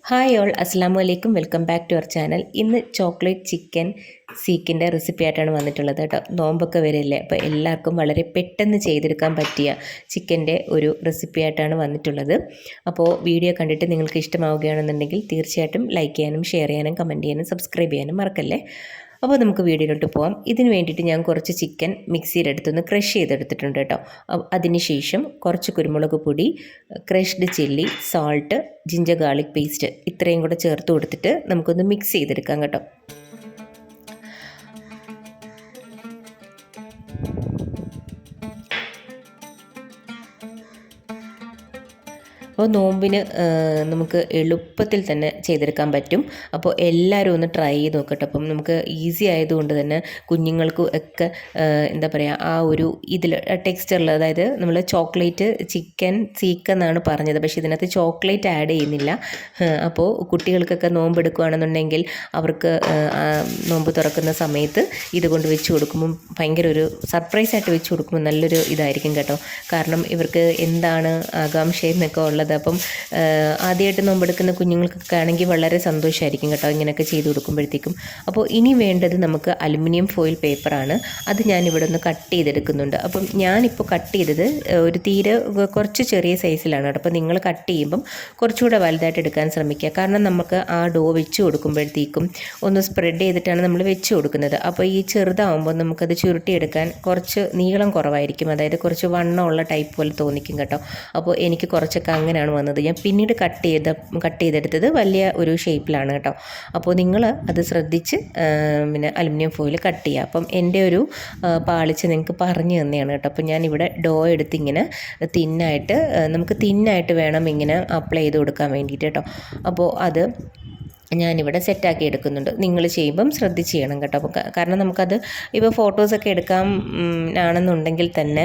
Hi all, അസ്സാമു അലൈക്കും. Welcome back to our channel. ഇന്ന് ചോക്ലേറ്റ് ചിക്കൻ സീക്കിൻ്റെ റെസിപ്പി ആയിട്ടാണ് വന്നിട്ടുള്ളത് കേട്ടോ. നോമ്പൊക്കെ വരില്ലേ, അപ്പോൾ എല്ലാവർക്കും വളരെ പെട്ടെന്ന് ചെയ്തെടുക്കാൻ പറ്റിയ ചിക്കൻ്റെ ഒരു റെസിപ്പി ആയിട്ടാണ് വന്നിട്ടുള്ളത്. അപ്പോൾ വീഡിയോ കണ്ടിട്ട് നിങ്ങൾക്ക് ഇഷ്ടമാവുകയാണെന്നുണ്ടെങ്കിൽ തീർച്ചയായിട്ടും ലൈക്ക് ചെയ്യാനും ഷെയർ ചെയ്യാനും കമൻറ്റ് ചെയ്യാനും സബ്സ്ക്രൈബ് ചെയ്യാനും മറക്കല്ലേ. അപ്പോൾ നമുക്ക് വീഡിയോയിലോട്ട് പോകാം. ഇതിന് വേണ്ടിയിട്ട് ഞാൻ കുറച്ച് ചിക്കൻ മിക്സിയിലെടുത്തൊന്ന് ക്രഷ് ചെയ്തെടുത്തിട്ടുണ്ട് കേട്ടോ. അതിനുശേഷം കുറച്ച് കുരുമുളക് പൊടി, crushed chilli, salt, ginger garlic paste ഇത്രയും കൂടെ ചേർത്ത് കൊടുത്തിട്ട് നമുക്കൊന്ന് മിക്സ് ചെയ്തെടുക്കാം കേട്ടോ. അപ്പോൾ നോമ്പിന് നമുക്ക് എളുപ്പത്തിൽ തന്നെ ചെയ്തെടുക്കാൻ പറ്റും. അപ്പോൾ എല്ലാവരും ഒന്ന് ട്രൈ ചെയ്ത് നോക്കട്ടെ. അപ്പം നമുക്ക് ഈസി ആയതുകൊണ്ട് തന്നെ കുഞ്ഞുങ്ങൾക്കും ഒക്കെ എന്താ പറയുക, ആ ഒരു ഇതിൽ ടെക്സ്ചറിൽ, അതായത് നമ്മൾ ചോക്ലേറ്റ് ചിക്കൻ സീക്ക് എന്നാണ് പറഞ്ഞത്, പക്ഷേ ഇതിനകത്ത് ചോക്ലേറ്റ് ആഡ് ചെയ്യുന്നില്ല. അപ്പോൾ കുട്ടികൾക്കൊക്കെ നോമ്പ് എടുക്കുകയാണെന്നുണ്ടെങ്കിൽ അവർക്ക് നോമ്പ് തുറക്കുന്ന സമയത്ത് ഇതുകൊണ്ട് വെച്ച് കൊടുക്കുമ്പം ഭയങ്കര ഒരു സർപ്രൈസായിട്ട് വെച്ച് കൊടുക്കുമ്പോൾ നല്ലൊരു ഇതായിരിക്കും കേട്ടോ. കാരണം ഇവർക്ക് എന്താണ് ആകാംക്ഷയെന്നൊക്കെ ഉള്ളത്. അപ്പം ആദ്യമായിട്ട് നോമ്പെടുക്കുന്ന കുഞ്ഞുങ്ങൾക്കൊക്കെ ആണെങ്കിൽ വളരെ സന്തോഷമായിരിക്കും കേട്ടോ ഇങ്ങനെയൊക്കെ ചെയ്ത് കൊടുക്കുമ്പോഴത്തേക്കും. അപ്പോൾ ഇനി വേണ്ടത് നമുക്ക് അലുമിനിയം ഫോയിൽ പേപ്പറാണ്. അത് ഞാനിവിടെ ഒന്ന് കട്ട് ചെയ്തെടുക്കുന്നുണ്ട്. അപ്പം ഞാനിപ്പോൾ കട്ട് ചെയ്തത് ഒരു തീരെ കുറച്ച് ചെറിയ സൈസിലാണ് കേട്ടോ. അപ്പോൾ നിങ്ങൾ കട്ട് ചെയ്യുമ്പം കുറച്ചുകൂടെ വലുതായിട്ട് എടുക്കാൻ ശ്രമിക്കുക. കാരണം നമുക്ക് ആ ഡോ വെച്ച് കൊടുക്കുമ്പോഴത്തേക്കും ഒന്ന് സ്പ്രെഡ് ചെയ്തിട്ടാണ് നമ്മൾ വെച്ച് കൊടുക്കുന്നത്. അപ്പോൾ ഈ ചെറുതാവുമ്പോൾ നമുക്കത് ചുരുട്ടിയെടുക്കാൻ കുറച്ച് നീളം കുറവായിരിക്കും, അതായത് കുറച്ച് വണ്ണമുള്ള ടൈപ്പ് പോലെ തോന്നിക്കും കേട്ടോ. അപ്പോൾ എനിക്ക് കുറച്ചൊക്കെ അങ്ങനെയാണ് വന്നത്. ഞാൻ പിന്നീട് കട്ട് ചെയ്തെടുത്തത് വലിയ ഒരു ഷേപ്പിലാണ് കേട്ടോ. അപ്പോൾ നിങ്ങൾ അത് ശ്രദ്ധിച്ച് പിന്നെ അലുമിനിയം ഫോയിൽ കട്ട് ചെയ്യുക. അപ്പം എൻ്റെ ഒരു പാളിച്ച് നിങ്ങൾക്ക് പറഞ്ഞു തന്നെയാണ് കേട്ടോ. അപ്പോൾ ഞാനിവിടെ ഡോ എടുത്ത് ഇങ്ങനെ തിന്നായിട്ട്, നമുക്ക് തിന്നായിട്ട് വേണം ഇങ്ങനെ അപ്ലൈ ചെയ്ത് കൊടുക്കാൻ വേണ്ടിയിട്ട് കേട്ടോ. അപ്പോൾ അത് ഞാനിവിടെ സെറ്റാക്കി എടുക്കുന്നുണ്ട്. നിങ്ങൾ ചെയ്യുമ്പം ശ്രദ്ധിച്ച് ചെയ്യണം കേട്ടോ. അപ്പോൾ കാരണം നമുക്കത് ഇപ്പോൾ ഫോട്ടോസൊക്കെ എടുക്കാനാണെന്നുണ്ടെങ്കിൽ തന്നെ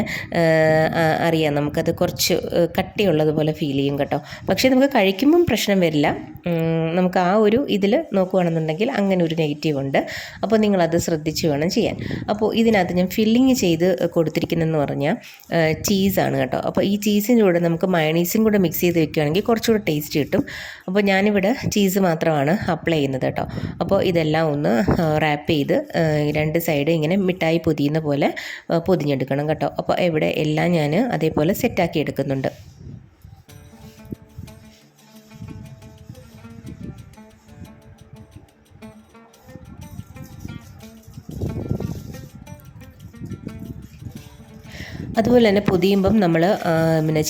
അറിയാം, നമുക്കത് കുറച്ച് കട്ടിയുള്ളതുപോലെ ഫീൽ ചെയ്യും കേട്ടോ. പക്ഷേ നമുക്ക് കഴിക്കുമ്പം പ്രശ്നം വരില്ല. നമുക്ക് ആ ഒരു ഇതിൽ നോക്കുകയാണെന്നുണ്ടെങ്കിൽ അങ്ങനെ ഒരു നെഗറ്റീവ് ഉണ്ട്. അപ്പോൾ നിങ്ങളത് ശ്രദ്ധിച്ച് വേണം ചെയ്യാൻ. അപ്പോൾ ഇതിനകത്ത് ഞാൻ ഫില്ലിങ് ചെയ്ത് കൊടുത്തിരിക്കുന്നതെന്ന് പറഞ്ഞാൽ ചീസാണ് കേട്ടോ. അപ്പോൾ ഈ ചീസിൻ്റെ കൂടെ നമുക്ക് മയണീസും കൂടെ മിക്സ് ചെയ്ത് വെക്കുകയാണെങ്കിൽ കുറച്ചുകൂടെ ടേസ്റ്റ് കിട്ടും. അപ്പോൾ ഞാനിവിടെ ചീസ് മാത്രമാണ് അപ്ലൈ ചെയ്യുന്നത് കേട്ടോ. അപ്പോൾ ഇതെല്ലാം ഒന്ന് റാപ്പ് ചെയ്ത് രണ്ട് സൈഡ് ഇങ്ങനെ മിഠായി പൊതിയുന്ന പോലെ പൊതിഞ്ഞെടുക്കണം കേട്ടോ. അപ്പോൾ ഇവിടെ എല്ലാം ഞാൻ അതേപോലെ സെറ്റാക്കി എടുക്കുന്നുണ്ട്. അതുപോലെ തന്നെ പൊതിയുമ്പം നമ്മൾ പിന്നെ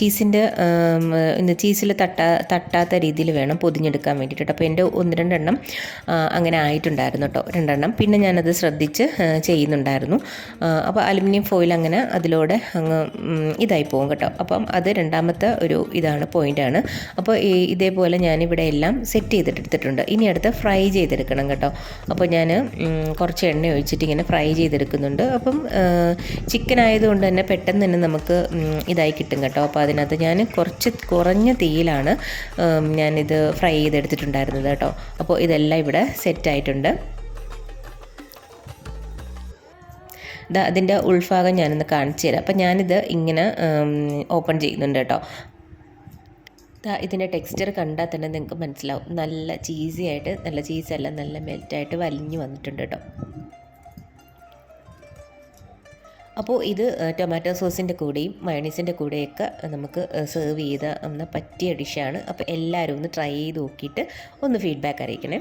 ചീസിൽ തട്ടാത്ത രീതിയിൽ വേണം പൊതിഞ്ഞെടുക്കാൻ വേണ്ടിയിട്ട്. അപ്പോൾ എൻ്റെ 1-2 എണ്ണം അങ്ങനെ ആയിട്ടുണ്ടായിരുന്നു കേട്ടോ, 2 എണ്ണം. പിന്നെ ഞാനത് ശ്രദ്ധിച്ച് ചെയ്യുന്നുണ്ടായിരുന്നു. അപ്പോൾ അലുമിനിയം ഫോയിൽ അങ്ങനെ അതിലൂടെ അങ്ങ് ഇതായി പോകും കേട്ടോ. അപ്പം അത് രണ്ടാമത്തെ ഒരു ഇതാണ്, പോയിൻ്റാണ്. അപ്പോൾ ഇതേപോലെ ഞാനിവിടെ എല്ലാം സെറ്റ് ചെയ്തെടുത്തിട്ടുണ്ട്. ഇനി അടുത്ത് ഫ്രൈ ചെയ്തെടുക്കണം കേട്ടോ. അപ്പോൾ ഞാൻ കുറച്ച് എണ്ണ ഒഴിച്ചിട്ട് ഇങ്ങനെ ഫ്രൈ ചെയ്തെടുക്കുന്നുണ്ട്. അപ്പം ചിക്കൻ ആയതുകൊണ്ട് തന്നെ പെട്ടെന്ന് തന്നെ നമുക്ക് ഇതായി കിട്ടും കേട്ടോ. അപ്പോൾ അതിനകത്ത് ഞാൻ കുറഞ്ഞ തീയിലാണ് ഞാനിത് ഫ്രൈ ചെയ്തെടുത്തിട്ടുണ്ടായിരുന്നത് കേട്ടോ. അപ്പോൾ ഇതെല്ലാം ഇവിടെ സെറ്റായിട്ടുണ്ട്. അതിൻ്റെ ഉൾഭാഗം ഞാനൊന്ന് കാണിച്ചു തരാം. അപ്പം ഞാനിത് ഇങ്ങനെ ഓപ്പൺ ചെയ്യുന്നുണ്ട് കേട്ടോ. ഇതിൻ്റെ ടെക്സ്ചർ കണ്ടാൽ തന്നെ നിങ്ങൾക്ക് മനസ്സിലാവും, നല്ല ചീസി ആയിട്ട്, നല്ല ചീസെല്ലാം നല്ല മെൽറ്റായിട്ട് വലിഞ്ഞു വന്നിട്ടുണ്ട് കേട്ടോ. അപ്പോൾ ഇത് ടൊമാറ്റോ സോസിൻ്റെ കൂടെയും മയോണീസിൻ്റെ കൂടെയൊക്കെ നമുക്ക് സെർവ് ചെയ്ത പറ്റിയ ഡിഷാണ്. അപ്പോൾ എല്ലാവരും ഒന്ന് ട്രൈ ചെയ്ത് നോക്കിയിട്ട് ഒന്ന് ഫീഡ്ബാക്ക് അറിയിക്കണേ.